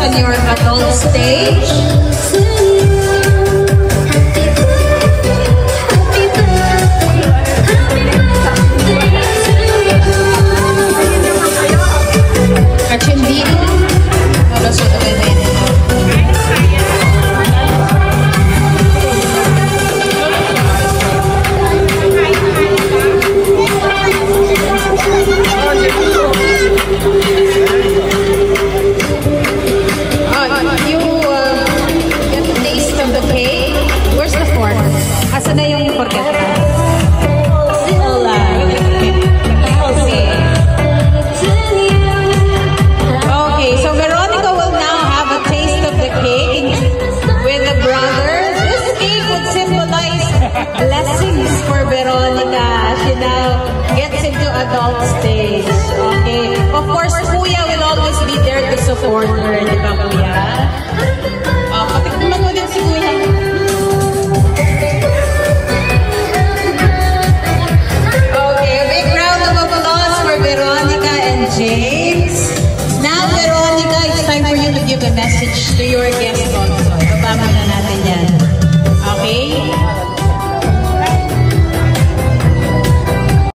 on your adult stage. Blessings for Veronica. She now gets into adult stage. Okay. Of course, Kuya will always be there to support her. Di ba, Kuya? Patikman mo din si Kuya.